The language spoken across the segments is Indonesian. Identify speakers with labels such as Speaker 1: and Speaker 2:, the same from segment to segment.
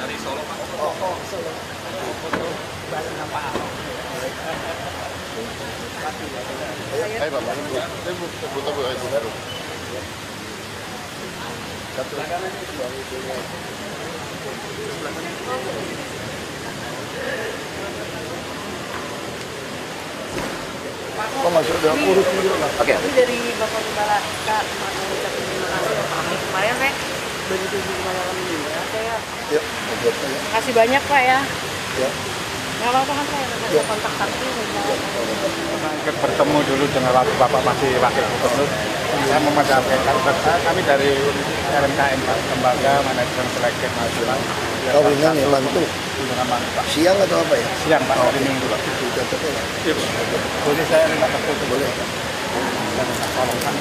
Speaker 1: Dari Solo, Pak.
Speaker 2: Oh, Solo. Foto bareng sama Pak Ahok.
Speaker 3: Ayo Bapak, saya foto Bu, ayo baru. Satu. Oh, masuk udah urus dulu lah.
Speaker 2: Oke. Ini dari Bapak Kepala kita mengucapkan terima kasih ya Pak Ahok. Kemarin saya begitu di malam ini ya. Saya
Speaker 3: Ya,
Speaker 2: kasih banyak Pak ya.
Speaker 3: ya.
Speaker 2: Nggak apa-apa kan saya ada kontak langsung.
Speaker 4: Bertemu dulu dengan waktu Bapak masih wakil gubernur. Saya memanfaatkan kami dari RMKM, Lembaga Manajemen Seleksi Mahasiswa.
Speaker 3: Kawinan ya bantu.
Speaker 4: Dengan Pak.
Speaker 3: Siang atau apa ya?
Speaker 4: Siang Pak, hari Minggu Pak.
Speaker 3: Catatnya ya.
Speaker 4: Boleh saya minta foto
Speaker 3: Boleh.
Speaker 4: tolong Pak.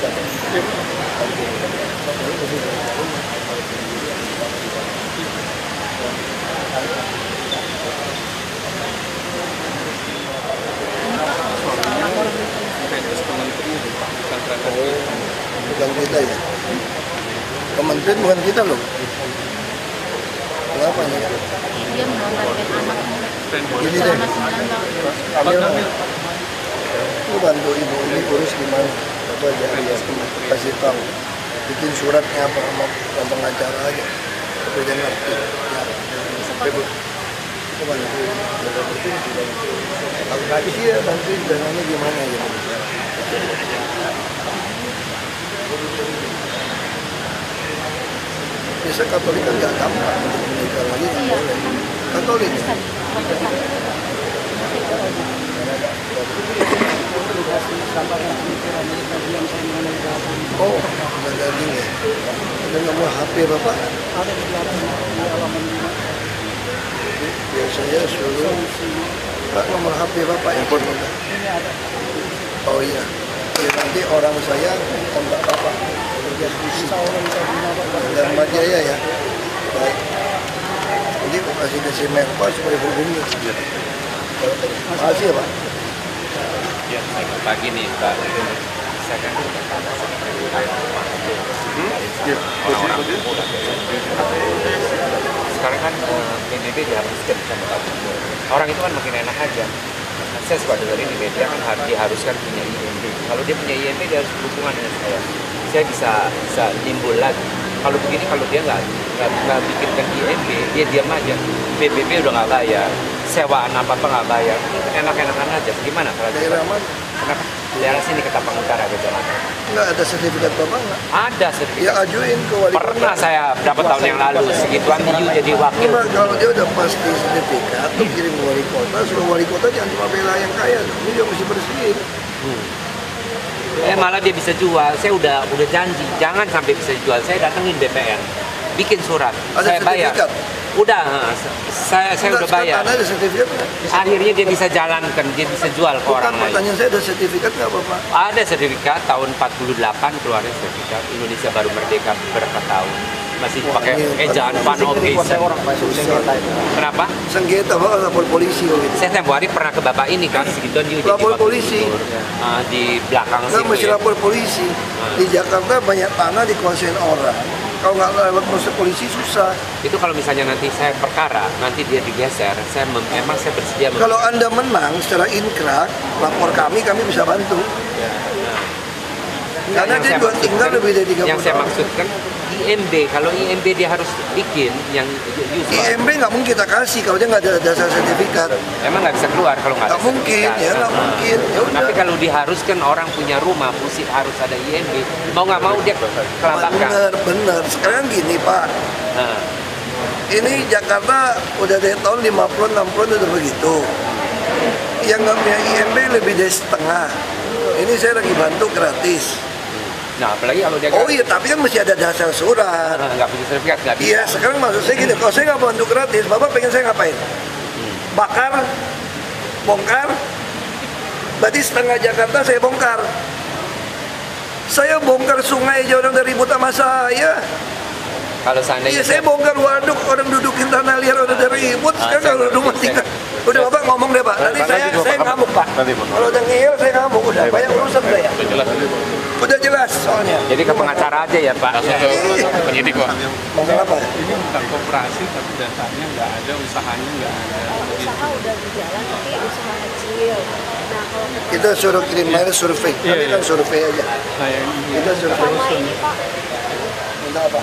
Speaker 1: Pentas kementeri, Pak. Bukan terhadap
Speaker 3: Bukan kita ya. Kementerian bukan kita loh. Kenapa nih?
Speaker 5: Dia menggambarkan anaknya
Speaker 3: Ini deh.
Speaker 5: selama 9 tahun.
Speaker 3: Kamil, lu bantu ibu ini urus gimana? Apa aja ya, kasih tahu. Bikin suratnya apa sama pengacara aja. Supaya dia ngerti. Ya. Ibu, kita bantu. Kalau tadi sih ya bantuin dananya gimana gitu. Biasa Katolik kan nggak gampang untuk menikah lagi nggak boleh. Katolik. Oh, nggak daging ya. Ada nomor HP Bapak?
Speaker 2: Ada di belakang di halaman ini.
Speaker 3: Biasanya suruh Pak nomor HP Bapak yang minta.
Speaker 2: Ini ada.
Speaker 3: Oh iya. Ya, nanti orang saya kontak Bapak kerja fisik. Dan Jaya ya. Baik. Jadi aku kasih ke si Merpa supaya hubungi. Makasih ya Pak.
Speaker 6: Ya, pagi nih Pak. Saya kan orang-orang muda. Sekarang kan PBB diharuskan sama Pak Gubernur. Orang itu kan makin enak aja. Saya suka dengerin di media kan diharuskan punya IMB. Kalau dia punya IMB dia harus berhubungan dengan saya. Saya bisa timbul lagi. Kalau begini kalau dia nggak bikinkan IMB, dia diam aja. PBB udah nggak bayar, sewaan apa nggak bayar. Enak-enakan aja. Gimana kalau
Speaker 3: Daerah mana?
Speaker 6: kenapa? Daerah sini ke Tapang Utara ke Jalan.
Speaker 3: Nggak ada sertifikat Bapak nggak?
Speaker 6: Ada
Speaker 3: Ya
Speaker 6: sertifikat.
Speaker 3: ajuin ke wali kota.
Speaker 6: Pernah saya berapa tahun yang lalu segituan Yu jadi wakil.
Speaker 3: Enggak, kalau dia udah pasti sertifikat, tuh kirim ke wali kota, suruh wali kota jangan cuma bela yang kaya, ini juga mesti bersihin.
Speaker 6: Malah dia bisa jual. Saya udah janji jangan sampai bisa jual. Saya datengin BPN, bikin surat.
Speaker 3: Ada
Speaker 6: saya bayar.
Speaker 3: sertifikat?
Speaker 6: Udah, saya udah bayar.
Speaker 3: Tanah ada sertifikat nggak?
Speaker 6: Akhirnya dia bisa jalankan, dia bisa jual ke
Speaker 3: Bukan
Speaker 6: orang lain.
Speaker 3: pertanyaan saya ada sertifikat nggak Bapak?
Speaker 6: Ada sertifikat tahun 48 keluarin sertifikat. Indonesia baru merdeka berapa tahun. Masih pakai ejaan Panoptis. Kenapa?
Speaker 3: Sengketa Bapak lapor polisi kok gitu.
Speaker 6: Saya tempo hari pernah ke bapak ini kan segituan juga
Speaker 3: Lapor polisi.
Speaker 6: di belakang
Speaker 3: Nggak
Speaker 6: situ
Speaker 3: mesti
Speaker 6: ya.
Speaker 3: lapor polisi. Di Jakarta banyak tanah dikuasain orang. Kalau nggak lewat proses polisi susah.
Speaker 6: Itu kalau misalnya nanti saya perkara, nanti dia digeser, memang saya bersedia.
Speaker 3: Kalau Anda menang secara inkrah, lapor kami bisa bantu. Karena dia juga tinggal lebih dari 30
Speaker 6: Yang saya
Speaker 3: tahun.
Speaker 6: maksudkan IMB, kalau IMB dia harus bikin yang usual.
Speaker 3: IMB nggak mungkin kita kasih kalau dia nggak ada dasar sertifikat.
Speaker 6: Emang nggak bisa keluar kalau nggak ada
Speaker 3: Nggak mungkin,
Speaker 6: sertifikat.
Speaker 3: ya nggak mungkin. Ya udah.
Speaker 6: Tapi kalau diharuskan orang punya rumah, mesti harus ada IMB. Mau nggak mau dia kelabakan.
Speaker 3: Bener. Sekarang gini Pak,
Speaker 6: Nah,
Speaker 3: ini Jakarta udah dari tahun 50 60 udah begitu. Yang nggak punya IMB lebih dari setengah. Ini saya lagi bantu gratis.
Speaker 6: nah apalagi kalau dia
Speaker 3: Oh iya, tapi kan mesti ada dasar surat.
Speaker 6: nggak punya sertifikat nggak bisa.
Speaker 3: Iya, sekarang maksud saya gini, kalau saya nggak bantu gratis, Bapak pengen saya ngapain? Bakar, bongkar, berarti setengah Jakarta saya bongkar. Saya bongkar sungai aja orang dari ribut sama saya.
Speaker 6: Kalau seandainya
Speaker 3: Iya, saya bongkar waduk, orang dudukin tanah liar orang dari ribut. Sekarang kalau rumah tinggal, Udah Bapak ngomong deh Pak. Nanti saya ngamuk Pak. Kalau udah ngeyel saya ngamuk. Udah banyak urusan saya. Udah jelas soalnya.
Speaker 6: Jadi ke pengacara aja ya Pak.
Speaker 1: Langsung ke penyidik kok.
Speaker 3: Masalah apa?
Speaker 1: Ini bukan koperasi tapi datanya nggak ada, usahanya nggak ada.
Speaker 2: Usaha udah berjalan tapi usaha kecil. Nah kalau
Speaker 3: Kita suruh kirim mail survei. Kami kan survei aja.
Speaker 1: Saya ini
Speaker 3: Kita survei.
Speaker 2: sama ini Pak,
Speaker 3: Minta apa?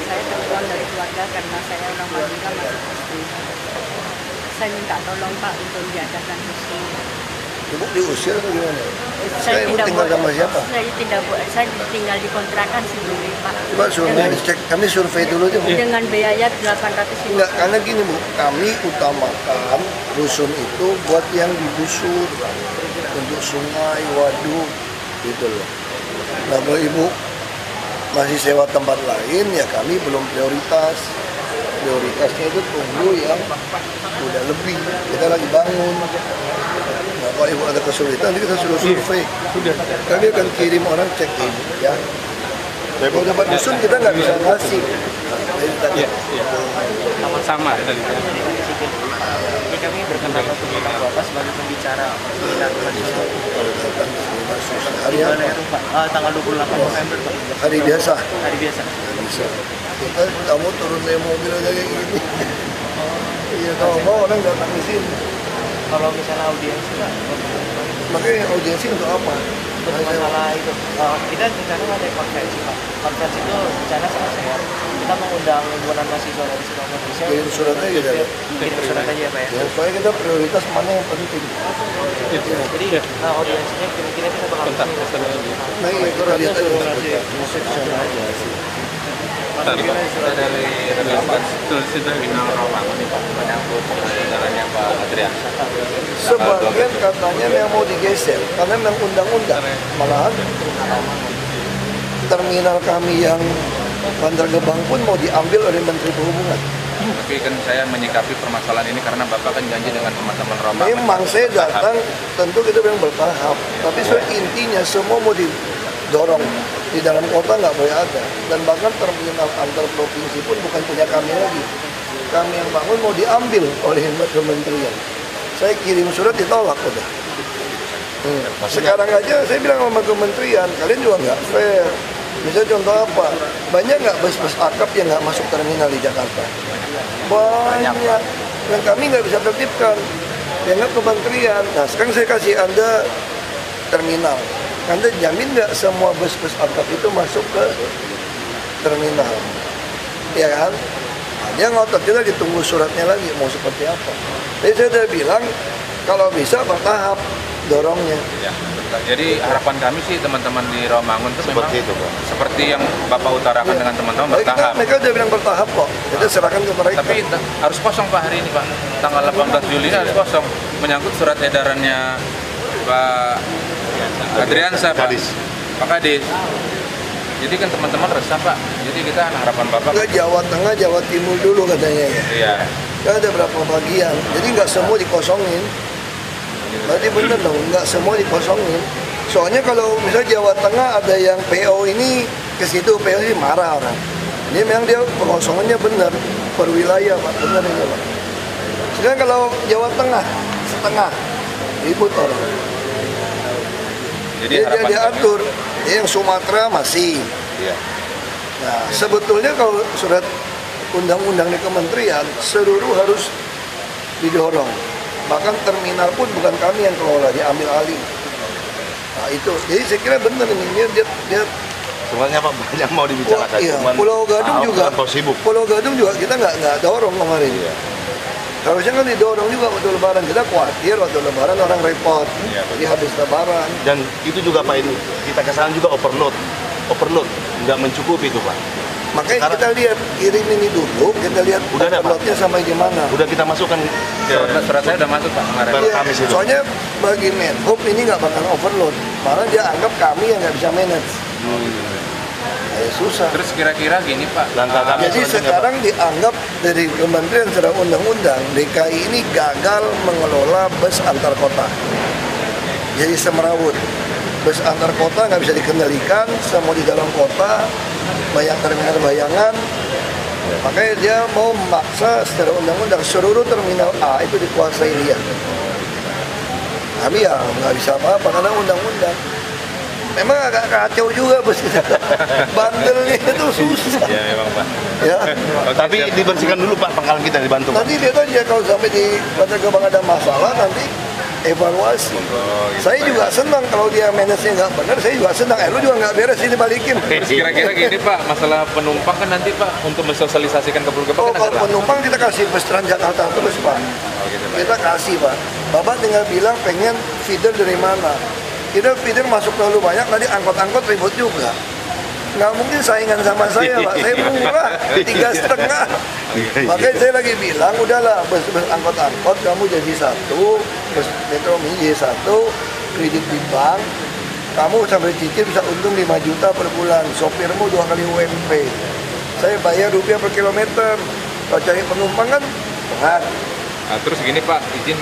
Speaker 2: saya terkeluar dari keluarga karena saya orang Madura masih muslim. Saya minta tolong Pak untuk diadakan musim.
Speaker 3: Ibu diusir atau gimana?
Speaker 2: Saya
Speaker 3: Ibu
Speaker 2: tidak
Speaker 3: tinggal
Speaker 2: boleh.
Speaker 3: sama siapa?
Speaker 2: Saya tidak boleh. Saya tinggal di kontrakan sendiri Pak.
Speaker 3: Coba suruh cek. Kami survei dulu aja Bu.
Speaker 2: Dengan biaya 850.
Speaker 3: Enggak, karena gini Bu, kami utamakan rusun itu buat yang digusur untuk sungai, waduk, gitu loh. Nah kalau Ibu masih sewa tempat lain, ya kami belum prioritas. Prioritasnya itu tunggu yang udah lebih. Kita lagi bangun. Nah kalau Ibu ada kesulitan, nanti kita suruh survei. Kami akan kirim orang cek Ibu, ya. Kalau dapat dusun kita nggak bisa ngasih.
Speaker 1: iya, sama tadi.
Speaker 7: Ini kami berpendapat tentang Bapak sebagai pembicara seminar nasional. Gimana itu Pak? Tanggal 28 November Pak.
Speaker 3: Hari biasa.
Speaker 7: Hari biasa.
Speaker 3: Bisa. Kita kamu turun dari mobil aja kayak gini. Iya, kalau mau orang datang di sini.
Speaker 7: Kalau misalnya audiensi Pak,
Speaker 3: Makanya audiensi untuk apa?
Speaker 7: untuk masalah itu, kita rencana ada konferensi Pak. Konferensi itu rencana sama saya. Kita mengundang himpunan mahasiswa dari seluruh Indonesia.
Speaker 3: Kirim surat aja dari.
Speaker 7: Kirim surat aja ya Pak ya.
Speaker 3: Ya, supaya kita prioritas mana yang penting.
Speaker 7: Jadi audiensinya kira-kira kita bakal
Speaker 1: Bentar,
Speaker 7: kesini.
Speaker 1: bentar lagi.
Speaker 3: Nah, ini kita lihat aja.
Speaker 1: Bentar, Pak. Dari tulis dari Minang Romangun nih Pak, menyangkut jalannya Pak Adrian.
Speaker 3: Sebagian katanya yang mau digeser karena memang undang-undang. Malahan terminal kami yang Bantar Gebang pun mau diambil oleh Menteri Perhubungan.
Speaker 1: Tapi kan saya menyikapi permasalahan ini karena Bapak kan janji dengan teman-teman Romangun.
Speaker 3: Memang saya datang, tentu kita yang bertahap. Tapi intinya semua mau didorong. Di dalam kota nggak boleh ada. Dan bahkan terminal antar provinsi pun bukan punya kami lagi. Kami yang bangun mau diambil oleh kementerian. Saya kirim surat ditolak udah. Sekarang aja saya bilang sama kementerian, kalian juga nggak fair. Misalnya contoh apa? Banyak nggak bus-bus akap yang nggak masuk terminal di Jakarta? Banyak. Dan kami nggak bisa tertibkan. Dianggap kementerian. Nah sekarang saya kasih Anda terminal. Anda jamin nggak semua bus-bus akap itu masuk ke terminal? Ya kan? Nah, dia ngotot juga ditunggu suratnya lagi mau seperti apa. Jadi saya udah bilang kalau bisa bertahap dorongnya.
Speaker 1: Ya, betul. Jadi harapan kami sih teman-teman di Romangun itu memang seperti yang Bapak utarakan dengan teman-teman bertahap.
Speaker 3: Mereka udah bilang bertahap kok. Kita serahkan ke mereka.
Speaker 1: Tapi harus kosong Pak hari ini Pak. Tanggal 18 Juli ini harus kosong. Menyangkut surat edarannya Pak Adriansa Pak. Pak Kadis. Jadi kan teman-teman resah Pak. Jadi kita harapan Bapak.
Speaker 3: Enggak Jawa Tengah, Jawa Timur dulu katanya ya.
Speaker 1: Iya.
Speaker 3: Kan ada berapa bagian. Jadi nggak semua dikosongin. Berarti bener dong, nggak semua dikosongin. Soalnya kalau misalnya Jawa Tengah ada yang PO ini ke situ, PO ini marah orang. Ini memang dia pengosongannya benar per wilayah Pak, benar ini Pak. Sekarang kalau Jawa Tengah setengah ribut orang.
Speaker 1: Jadi
Speaker 3: Dia
Speaker 1: harapan
Speaker 3: diatur. Yang Sumatera masih.
Speaker 1: Iya.
Speaker 3: Nah, sebetulnya kalau surat undang-undang di kementerian seluruh harus didorong. Bahkan terminal pun bukan kami yang kelola, diambil alih. Nah itu, jadi saya kira benar ini dia
Speaker 8: Sebenarnya Pak banyak mau dibicarakan.
Speaker 3: iya.
Speaker 8: Cuman
Speaker 3: Pulau Gadung juga,
Speaker 8: terlampau sibuk.
Speaker 3: Pulau Gadung juga kita nggak dorong kemarin.
Speaker 8: Iya.
Speaker 3: Harusnya kan didorong juga waktu Lebaran. Kita khawatir waktu Lebaran orang repot.
Speaker 1: Iya,
Speaker 3: Jadi habis Lebaran.
Speaker 8: Dan itu juga Pak ini kita kesalahan juga overload, nggak mencukupi itu Pak.
Speaker 3: Makanya
Speaker 8: Sekarang-
Speaker 3: kita lihat kirim ini dulu, kita lihat
Speaker 8: Udah ada, Pak.
Speaker 3: overloadnya sampai di mana.
Speaker 8: Udah kita masukkan ke
Speaker 1: surat saya udah masuk Pak kemarin.
Speaker 8: Per
Speaker 3: Iya,
Speaker 8: Kamis itu.
Speaker 3: soalnya bagi Menhub ini nggak bakal overload, malah dia anggap kami yang nggak bisa manage. Susah.
Speaker 1: Terus kira-kira gini Pak.
Speaker 8: Langkah kami
Speaker 3: Jadi
Speaker 8: selanjutnya,
Speaker 3: sekarang dianggap dari Kementerian secara undang-undang DKI ini gagal mengelola bus antar kota. Jadi semerawut. Bus antar kota nggak bisa dikendalikan, semua di dalam kota, banyak terminal bayangan. Makanya dia mau memaksa secara undang-undang seluruh terminal A itu dikuasai dia. Kami ya nggak bisa apa-apa karena undang-undang. Memang agak kacau juga bos kita. Bandelnya itu susah.
Speaker 8: Ya memang Pak.
Speaker 3: Ya.
Speaker 8: Tapi dibersihkan dulu Pak pangkalan kita dibantu.
Speaker 3: Nanti lihat aja kalau sampai di Bantar Gebang ada masalah nanti evaluasi. Saya juga senang kalau dia manage-nya nggak benar. Saya juga senang. Lu juga nggak beres ini balikin.
Speaker 1: Kira-kira gini Pak, masalah penumpang kan nanti Pak untuk mensosialisasikan ke Pulau Gebang
Speaker 3: Oh, kalau penumpang kita kasih bus Transjakarta terus Pak. Kita kasih Pak. Bapak tinggal bilang pengen feeder dari mana. Kita feeder masuk terlalu banyak, tadi angkot-angkot ribut juga. Nggak mungkin saingan sama saya Pak, saya murah, 3,5. Makanya saya lagi bilang, udahlah bus-bus angkot-angkot kamu jadi satu, bus metro mini jadi satu, kredit di bank, kamu sampai cicil bisa untung 5 juta per bulan, sopirmu 2 kali UMP. Saya bayar rupiah per kilometer, kalau cari penumpang kan berat.
Speaker 1: Nah, terus gini Pak, izin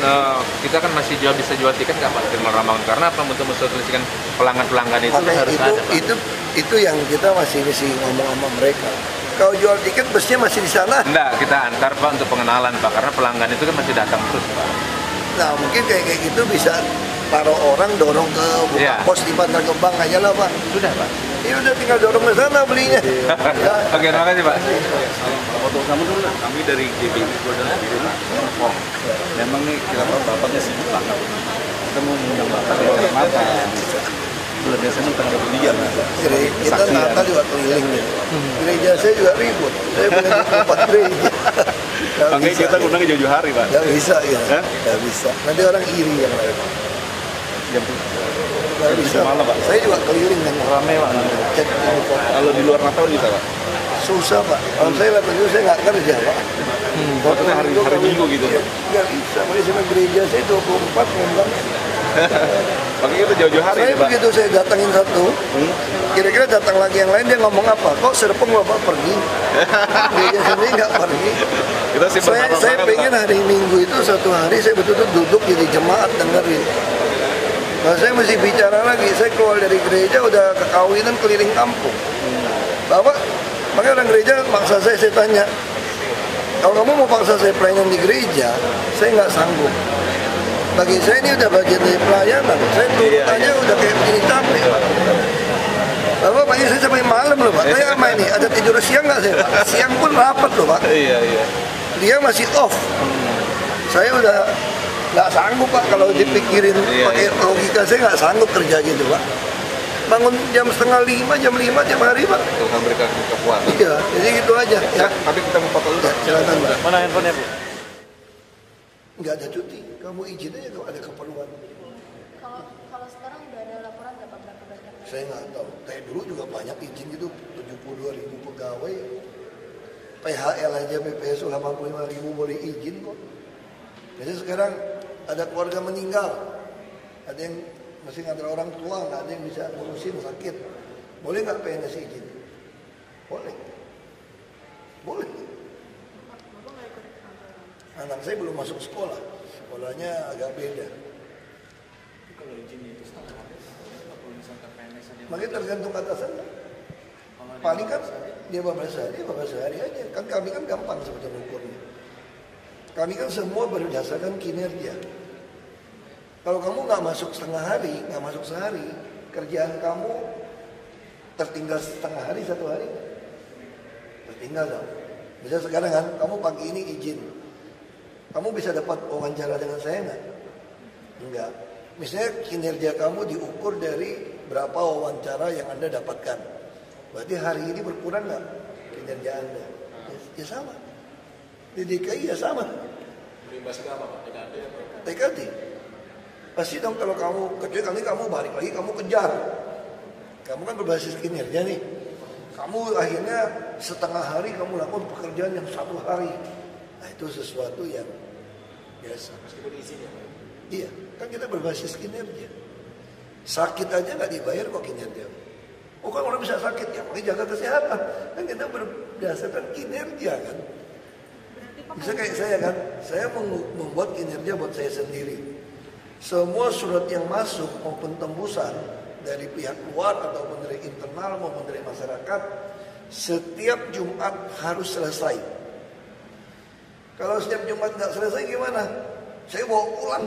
Speaker 1: kita kan masih bisa jual tiket nggak Pak Terminal Rambangun? Karena apa untuk mensosialisasikan pelanggan-pelanggan itu
Speaker 3: Makanya
Speaker 1: harus ada Pak.
Speaker 3: Itu yang kita masih ngomong sama mereka. Kalau jual tiket busnya masih di sana.
Speaker 1: Enggak, kita antar Pak untuk pengenalan Pak, karena pelanggan itu kan masih datang terus Pak.
Speaker 3: Nah mungkin kayak gitu bisa taruh orang dorong ke buka pos di Bantar Gebang aja lah Pak.
Speaker 1: Sudah Pak.
Speaker 3: Ya udah tinggal dorong ke sana belinya. Ya.
Speaker 1: Oke, terima kasih Pak.
Speaker 8: Foto kamu dulu lah. Kami dari GBI Golden Biru Form. Memang nih kita tahu bapaknya sibuk banget. Kita mau mengundang bapak dari mata. Bulan Desember tanggal 23.
Speaker 3: Kita Natal juga keliling nih. Gereja saya juga ribut. Saya punya 4 gereja.
Speaker 8: Makanya kita undang jauh-jauh hari Pak.
Speaker 3: Gak bisa ya. Gak bisa. Nanti orang iri yang lain. Gak bisa.
Speaker 8: Malam, Pak.
Speaker 3: Saya juga keliling dan ramai Pak. Cek info.
Speaker 8: Kalau di luar Natal bisa Pak.
Speaker 3: Susah Pak. Kalau saya lakukan itu saya nggak kerja Pak.
Speaker 8: Maksudnya hari Minggu gitu Pak.
Speaker 3: Nggak bisa. Makanya sama gereja saya 24 memang.
Speaker 8: Makanya kita jauh-jauh hari
Speaker 3: Saya
Speaker 8: Pak.
Speaker 3: begitu saya datangin satu, kira-kira datang lagi yang lain dia ngomong apa? Kok Serpong Bapak pergi? Gereja sendiri nggak pergi.
Speaker 8: Kita sih
Speaker 3: Saya pengen hari Minggu itu satu hari saya betul-betul duduk jadi jemaat dengerin. Nah saya mesti bicara lagi, saya keluar dari gereja udah kekawinan keliling kampung. Bapak, makanya orang gereja maksa saya tanya, kalau kamu mau paksa saya pelayanan di gereja, saya nggak sanggup. Bagi saya ini udah bagian dari pelayanan, saya turun aja udah kayak begini capek. Bapak pagi saya sampai malam loh Pak, saya sama ini, ada tidur siang nggak saya Pak? Siang pun rapat loh Pak.
Speaker 8: Iya.
Speaker 3: Dia masih off. Saya udah nggak sanggup Pak kalau dipikirin pakai logika, saya nggak sanggup kerja gitu Pak. Bangun jam 4:30, jam 5 tiap hari Pak.
Speaker 8: Tuhan berikan kekuatan.
Speaker 3: Iya, jadi gitu aja. Ya.
Speaker 8: Tapi kita mau foto dulu.
Speaker 3: Silakan Pak.
Speaker 7: Mana handphonenya Bu?
Speaker 3: Nggak ada cuti, kamu izin aja kalau ada keperluan.
Speaker 5: Kalau sekarang udah ada laporan nggak Pak berapa banyak?
Speaker 3: Saya nggak tahu. Kayak dulu juga banyak izin gitu, 72.000 pegawai. PHL aja BPSU 85.000 boleh izin kok. Jadi sekarang ada keluarga meninggal, ada yang masih ngantar orang tua, nggak ada yang bisa ngurusin sakit. Boleh nggak PNS izin? Boleh. Boleh. Anak saya belum masuk sekolah, sekolahnya agak beda.
Speaker 7: Kalau izin itu setengah hari, kalau misalkan PNS aja.
Speaker 3: Makanya tergantung atasan. Paling kan dia 15 hari aja. Kan kami kan gampang sebetulnya ukurnya. Kami kan semua berdasarkan kinerja. Kalau kamu nggak masuk setengah hari, nggak masuk sehari, kerjaan kamu tertinggal setengah hari, 1 hari, tertinggal dong. Misalnya sekarang kan, kamu pagi ini izin, kamu bisa dapat wawancara dengan saya nggak? Enggak. Misalnya kinerja kamu diukur dari berapa wawancara yang Anda dapatkan. Berarti hari ini berkurang nggak kinerja Anda? Ya sama. Di DKI ya sama.
Speaker 8: Berimbas ke apa Pak?
Speaker 3: TKD. Pasti dong kalau kamu, kecuali kamu balik lagi, kamu kejar. Kamu kan berbasis kinerja nih. Kamu akhirnya setengah hari kamu lakukan pekerjaan yang 1 hari. Nah itu sesuatu yang biasa.
Speaker 8: Meskipun izin ya Pak?
Speaker 3: Iya, kan kita berbasis kinerja. Sakit aja nggak dibayar kok kinerja. Oh kan orang bisa sakit, ya makanya jaga kesehatan. Kan kita berdasarkan kinerja kan. Bisa kayak saya kan, saya membuat kinerja buat saya sendiri. Semua surat yang masuk maupun tembusan dari pihak luar ataupun dari internal maupun dari masyarakat, setiap Jumat harus selesai. Kalau setiap Jumat nggak selesai gimana? Saya bawa pulang.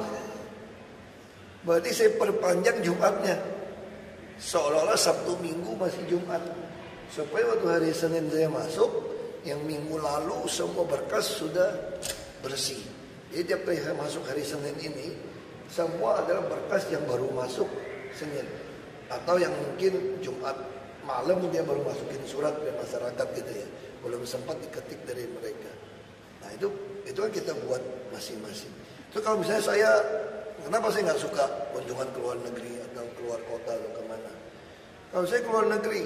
Speaker 3: Berarti saya perpanjang Jumatnya. Seolah-olah Sabtu Minggu masih Jumat. Supaya waktu hari Senin saya masuk, yang minggu lalu semua berkas sudah bersih. Jadi tiap kali saya masuk hari Senin ini, semua adalah berkas yang baru masuk Senin. Atau yang mungkin Jumat malam dia baru masukin surat ke masyarakat gitu ya. Belum sempat diketik dari mereka. Nah itu kan kita buat masing-masing. Itu kalau misalnya saya, kenapa saya nggak suka kunjungan ke luar negeri atau keluar kota atau kemana? Kalau saya keluar negeri,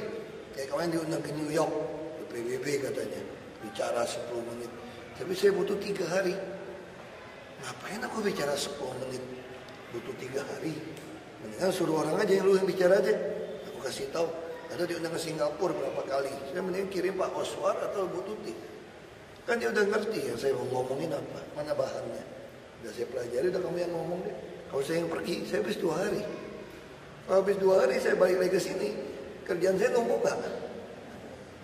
Speaker 3: kayak kemarin diundang ke New York, ke PBB katanya, bicara 10 menit. Tapi saya butuh 3 hari. Ngapain aku bicara 10 menit? Butuh 3 hari. Mendingan suruh orang aja yang lu yang bicara aja. Aku kasih tahu. Ada diundang ke Singapura berapa kali. Saya mendingan kirim Pak Oswar atau Bu Tuti. Kan dia udah ngerti ya saya mau ngomongin apa, mana bahannya. Udah saya pelajari, udah kamu yang ngomong deh. Kalau saya yang pergi, saya habis 2 hari. Kalau habis 2 hari saya balik lagi ke sini, kerjaan saya numpuk gak?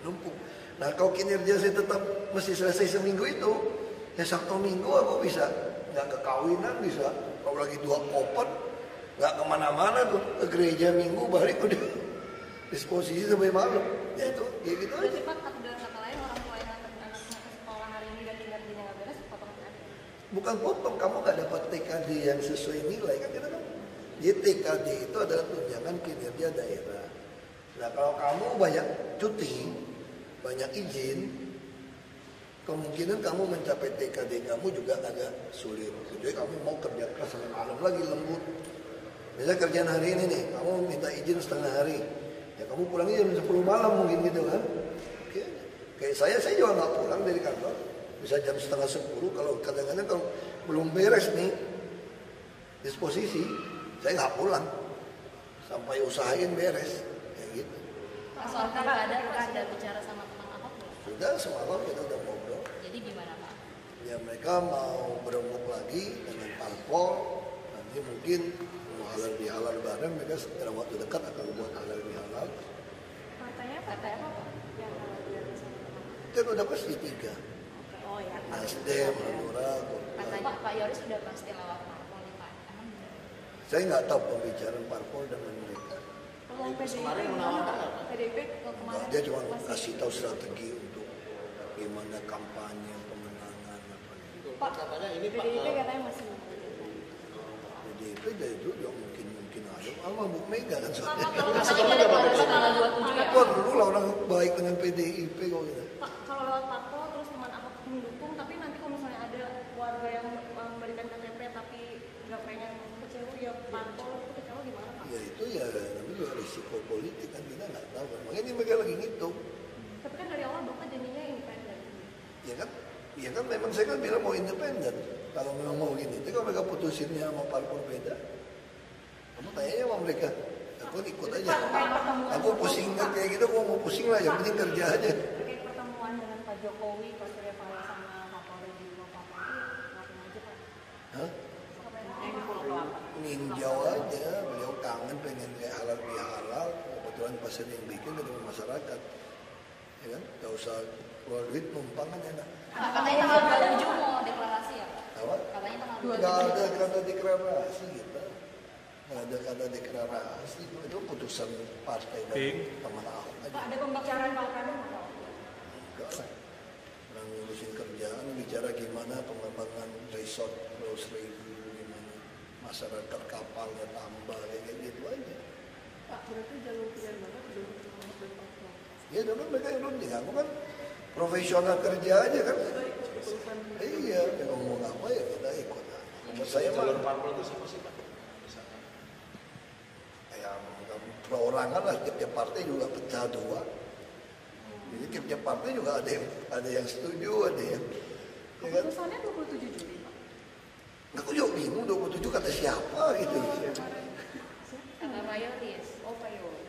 Speaker 3: Numpuk. Nah kalau kinerja saya tetap mesti selesai seminggu itu, ya Sabtu Minggu aku bisa nggak ke kawinan, bisa kalau lagi 2 open, nggak kemana-mana tuh, ke gereja Minggu balik udah disposisi sampai malam. Ya itu, ya gitu aja.
Speaker 5: Berarti Pak, dalam kata lain orang tua yang nganterin anaknya ke sekolah hari ini dan kinerjanya nggak beres, potongan aja.
Speaker 3: Bukan potong, kamu nggak dapat TKD yang sesuai nilai kan kita kan. Jadi TKD itu adalah tunjangan kinerja daerah. Nah kalau kamu banyak cuti, banyak izin, kemungkinan kamu mencapai TKD kamu juga agak sulit. Jadi kamu mau kerja keras sampai malam lagi lembut. Misalnya kerjaan hari ini nih, kamu minta izin setengah hari, ya kamu pulangnya jam 10 malam mungkin gitu kan. Oke. Kayak saya juga nggak pulang dari kantor. Bisa jam setengah 10, kalau kadang-kadang kalau belum beres nih disposisi, saya nggak pulang sampai usahain beres, kayak gitu.
Speaker 5: Pak, soal pilkada Pak sudah bicara sama teman Ahok belum?
Speaker 3: Sudah semalam kita udah ngobrol.
Speaker 5: Jadi gimana Pak?
Speaker 3: Ya mereka mau berembuk lagi dengan parpol, nanti mungkin mau halal bihalal bareng, mereka dalam waktu dekat akan buat halal bihalal.
Speaker 5: Partainya partai apa Pak? Yang halal bihalal sama teman?
Speaker 3: Kan udah pasti 3.
Speaker 5: Oh ya.
Speaker 3: Nasdem, Hanura,
Speaker 5: Katanya Pak Yoris sudah pasti lewat parpol nih Pak. Emang benar?
Speaker 3: saya nggak tahu pembicaraan parpol dengan mereka.
Speaker 2: Kalau PDIP gimana Pak? PDIP kemarin
Speaker 3: Dia cuma kasih tahu strategi untuk gimana kampanye, pemenangan apa gitu.
Speaker 2: Pak, katanya ini PDIP katanya masih
Speaker 3: PDIP dari dulu juga mungkin ada. Alma Bu Mega kan soalnya.
Speaker 5: Katanya ada deklarasi tanggal 27 ya.
Speaker 3: Wah dulu lah orang baik dengan PDIP kok gitu.
Speaker 2: Pak, kalau lewat parpol terus teman Ahok mendukung, tapi nanti kalau misalnya ada warga yang memberikan KTP tapi nggak pengen kecewa, ya parpol itu kecewa gimana Pak?
Speaker 3: Ya itu ya namanya juga risiko politik kan kita nggak tahu kan. Makanya ini mereka lagi ngitung.
Speaker 2: Tapi kan dari awal Bapak jadinya independen.
Speaker 3: Ya kan memang saya kan bilang mau independen. Kalau memang mau gini, tapi kalau mereka putusinnya sama parpol beda, kamu tanya sama mereka. Aku ikut aja. Aku pusing kayak gitu, aku mau pusing lah. Yang penting kerja aja.
Speaker 2: Terkait pertemuan dengan Pak Jokowi, Pak Surya Paloh sama Kapolri di Bapak ngapain aja Pak?
Speaker 3: Hah?
Speaker 2: Yang di Pulau Kelapa.
Speaker 3: Ninjau aja, beliau kangen pengen kayak halal bihalal. Kebetulan pas yang bikin ketemu masyarakat. Ya kan? Gak usah keluar duit, numpang kan enak.
Speaker 5: Katanya tanggal 27 mau deklarasi ya Pak?
Speaker 3: Apa?
Speaker 5: Katanya tanggal
Speaker 3: Gak ada kata deklarasi gitu. Gak ada kata deklarasi. Itu putusan partai dan teman Ahok aja.
Speaker 2: Pak, ada pembicaraan Pilkada nggak Pak?
Speaker 3: Enggak lah. Orang ngurusin kerjaan, bicara gimana pengembangan resort Pulau Seribu, gimana masyarakat kapalnya tambah, kayak gitu aja.
Speaker 2: Pak, berarti jalur pilihan Bapak belum dan Papua.
Speaker 3: Ya dulu mereka yang runding, aku kan profesional kerja aja kan. Iya, dia ngomong apa ya kita ikut. Saya
Speaker 8: jalur parpol itu siapa sih Pak?
Speaker 3: yang perorangan lah, tiap partai juga pecah 2. Jadi tiap partai juga ada yang setuju, ada yang ya kan?
Speaker 2: Keputusannya 27 Juli Pak.
Speaker 3: Aku juga bingung 27 kata siapa gitu.
Speaker 5: Kata Pak Yoris.
Speaker 2: Oh Pak Yoris.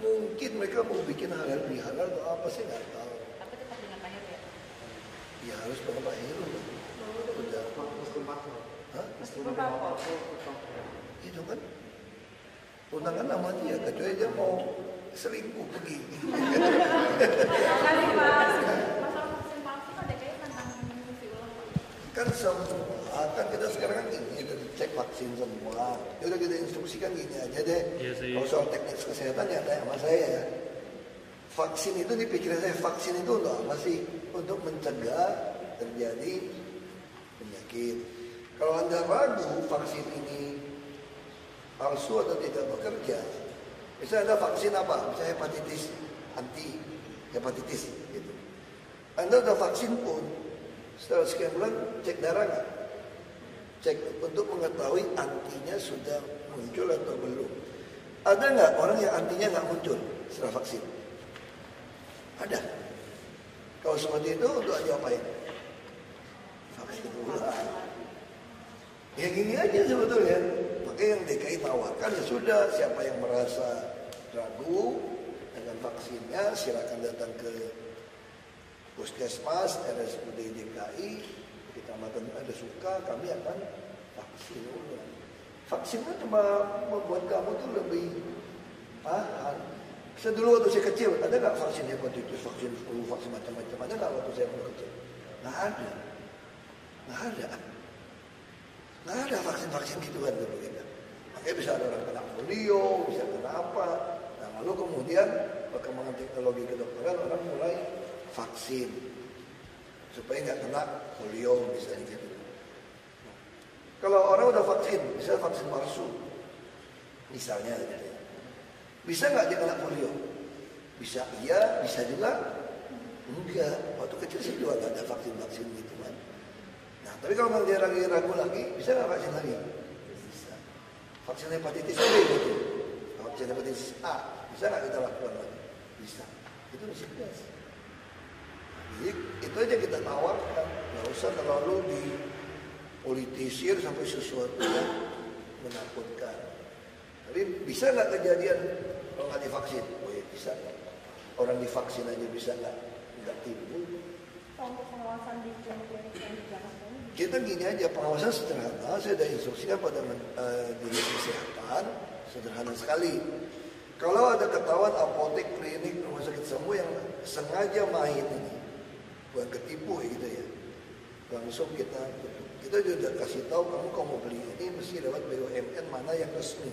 Speaker 3: Mungkin mereka mau bikin halal bihalal atau apa sih nggak tahu.
Speaker 5: Tapi tetap dengan Pak Heru ya?
Speaker 3: Ya harus pakai Pak Heru loh. Udah. Hah?
Speaker 2: Meskipun parpol.
Speaker 3: Itu kan tunangan sama dia, kecuali dia mau selingkuh pergi. Ya udah kita instruksikan gini aja deh. Kalau soal teknis kesehatan ya tanya sama saya ya. Vaksin itu di pikiran saya, vaksin itu untuk apa sih? Untuk mencegah terjadi penyakit. Kalau Anda ragu vaksin ini palsu atau tidak bekerja, misalnya Anda vaksin apa? Misalnya hepatitis, anti hepatitis gitu. Anda udah vaksin pun setelah sekian bulan cek darah nggak? Cek untuk mengetahui antinya sudah muncul atau belum. Ada nggak orang yang antinya nggak muncul setelah vaksin? Ada. Kalau seperti itu untuk aja apain? Vaksin ulang. Ya gini aja sebetulnya. Makanya yang DKI tawarkan ya sudah, siapa yang merasa ragu dengan vaksinnya silakan datang ke Puskesmas, RSUD DKI, Kecamatan ada suka, kami akan vaksin ulang. Vaksin itu cuma membuat kamu tuh lebih paham. Dulu waktu saya kecil, ada nggak vaksin hepatitis, vaksin flu, vaksin macam-macam? Ada nggak waktu saya kecil? Nggak ada. Nggak ada vaksin-vaksin gituan dulu kita. Makanya bisa ada orang kena polio, bisa kena apa. Nah, lalu kemudian perkembangan teknologi kedokteran orang mulai vaksin supaya nggak kena polio misalnya gitu. Nah, kalau orang udah vaksin, misalnya vaksin palsu, misalnya gitu ya. Bisa nggak dia kena polio? Bisa iya, bisa juga enggak. Waktu kecil sih juga nggak ada vaksin gitu kan. Nah, tapi kalau dia lagi ragu lagi, bisa nggak vaksin lagi? Bisa. Vaksin hepatitis B gitu. Vaksin hepatitis A, bisa nggak kita lakukan lagi? Bisa. Itu masih biasa. Jadi itu aja kita tawarkan. Nggak usah terlalu dipolitisir sampai sesuatu yang menakutkan. Tapi bisa nggak kejadian kalau nggak divaksin? Oh ya bisa. Orang divaksin aja bisa nggak timbul.
Speaker 2: Untuk pengawasan di klinik yang di Jakarta ini?
Speaker 3: Kita gini aja, pengawasan sederhana. Saya sudah instruksikan pada dinas kesehatan, sederhana sekali. Kalau ada ketahuan apotek, klinik, rumah sakit semua yang sengaja main ini, bukan ketipu gitu ya, langsung kita juga kasih tahu kamu kalau mau beli ini mesti lewat BUMN mana yang resmi.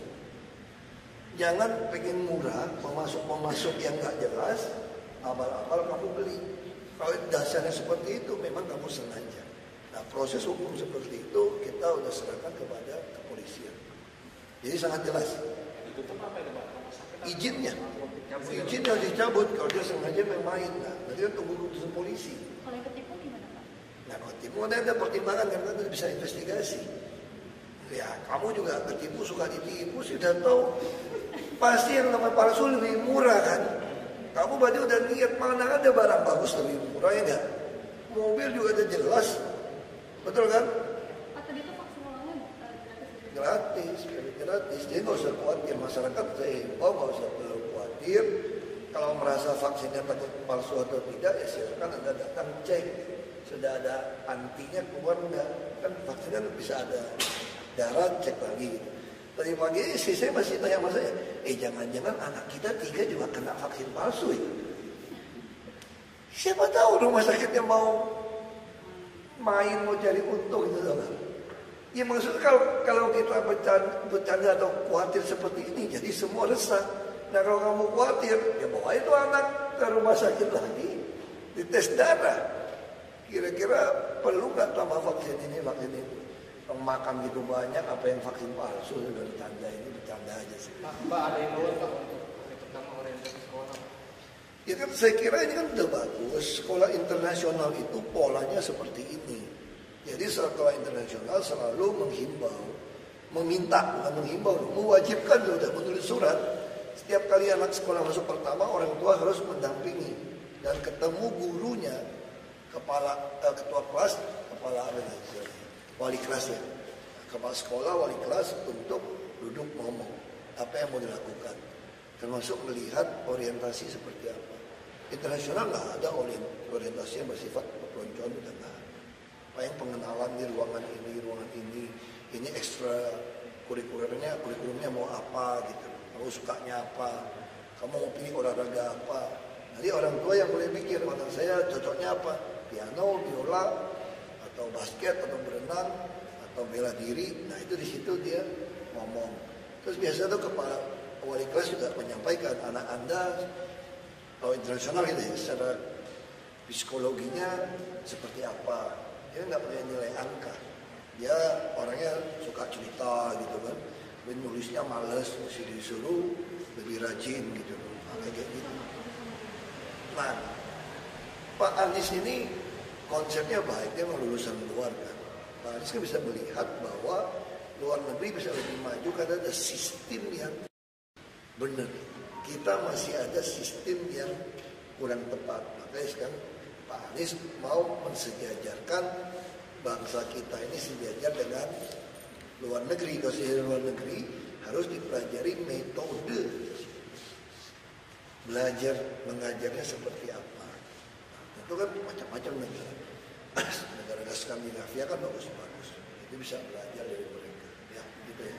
Speaker 3: Jangan pengen murah, memasuk yang nggak jelas, abal-abal kamu beli. Kalau dasarnya seperti itu, memang kamu sengaja. Nah, proses hukum seperti itu kita udah serahkan kepada kepolisian. Jadi sangat jelas. Izinnya harus dicabut kalau dia sengaja bermain. Nah, nanti kan tunggu keputusan polisi.
Speaker 2: Kalau yang ketipu gimana Pak?
Speaker 3: Nah, kalau ketipu ada pertimbangan karena kita bisa investigasi. Ya, kamu juga ketipu, suka ditipu, sudah tahu. Pasti yang namanya palsu lebih murah kan? Kamu berarti udah lihat mana ada barang bagus lebih murah ya enggak? Mobil juga udah jelas, betul kan?
Speaker 2: Pak tadi itu vaksin ulangnya
Speaker 3: Gratis. Jadi nggak usah khawatir, masyarakat saya himbau nggak usah terlalu khawatir. Kalau merasa vaksinnya takut palsu atau tidak, ya silakan Anda datang cek sudah ada antinya keluar enggak? Kan vaksinnya bisa ada darah, cek lagi. Tadi pagi istri saya masih tanya sama saya, jangan-jangan anak kita 3 juga kena vaksin palsu ya? Siapa tahu rumah sakitnya mau main, mau cari untung gitu kan? Ya maksudnya kalau kita bercanda atau khawatir seperti ini, jadi semua resah. Nah kalau kamu khawatir, ya bawa itu anak ke rumah sakit lagi, dites darah. Kira-kira perlu nggak tambah vaksin ini, vaksin itu? Makan gitu banyak, apa yang vaksin palsu sudah bercanda aja sih.
Speaker 6: Pak ada yang mau Pak untuk terutama orientasi sekolah?
Speaker 3: Ya kan saya kira ini kan udah bagus. Sekolah internasional itu polanya seperti ini. Jadi sekolah internasional selalu menghimbau, bukan menghimbau, mewajibkan sudah menulis surat. Setiap kali anak sekolah masuk pertama, orang tua harus mendampingi dan ketemu gurunya, ketua kelas, wali kelas ya, kepala sekolah, wali kelas untuk duduk ngomong apa yang mau dilakukan, termasuk melihat orientasi seperti apa. Internasional nggak ada orientasi yang bersifat peloncoan, udah nggak. Apa yang pengenalan di ruangan ini ekstra kurikulumnya mau apa gitu, kamu sukanya apa, kamu mau pilih olahraga apa. Nanti orang tua yang boleh pikir, anak saya cocoknya apa, piano, biola, atau basket, atau berenang, atau bela diri. Nah itu di situ dia ngomong. Terus biasa tuh kepala wali kelas juga menyampaikan anak Anda kalau internasional gitu ya, secara psikologinya seperti apa. Dia nggak punya nilai angka. Dia orangnya suka cerita gitu kan. Dan nulisnya males, mesti disuruh lebih rajin gitu. Kayak gitu. Nah, Pak Anies ini konsepnya baik, dia mau lulusan luar kan. Pak Anies kan bisa melihat bahwa luar negeri bisa lebih maju karena ada sistem yang benar. Kita masih ada sistem yang kurang tepat. Makanya sekarang Pak Anies mau mensejajarkan bangsa kita ini sejajar dengan luar negeri. Kalau di luar negeri harus dipelajari metode belajar mengajarnya seperti apa. Nah, itu kan macam-macam negara. Negara Skandinavia kan bagus-bagus. Itu bisa belajar dari mereka. Ya, gitu ya.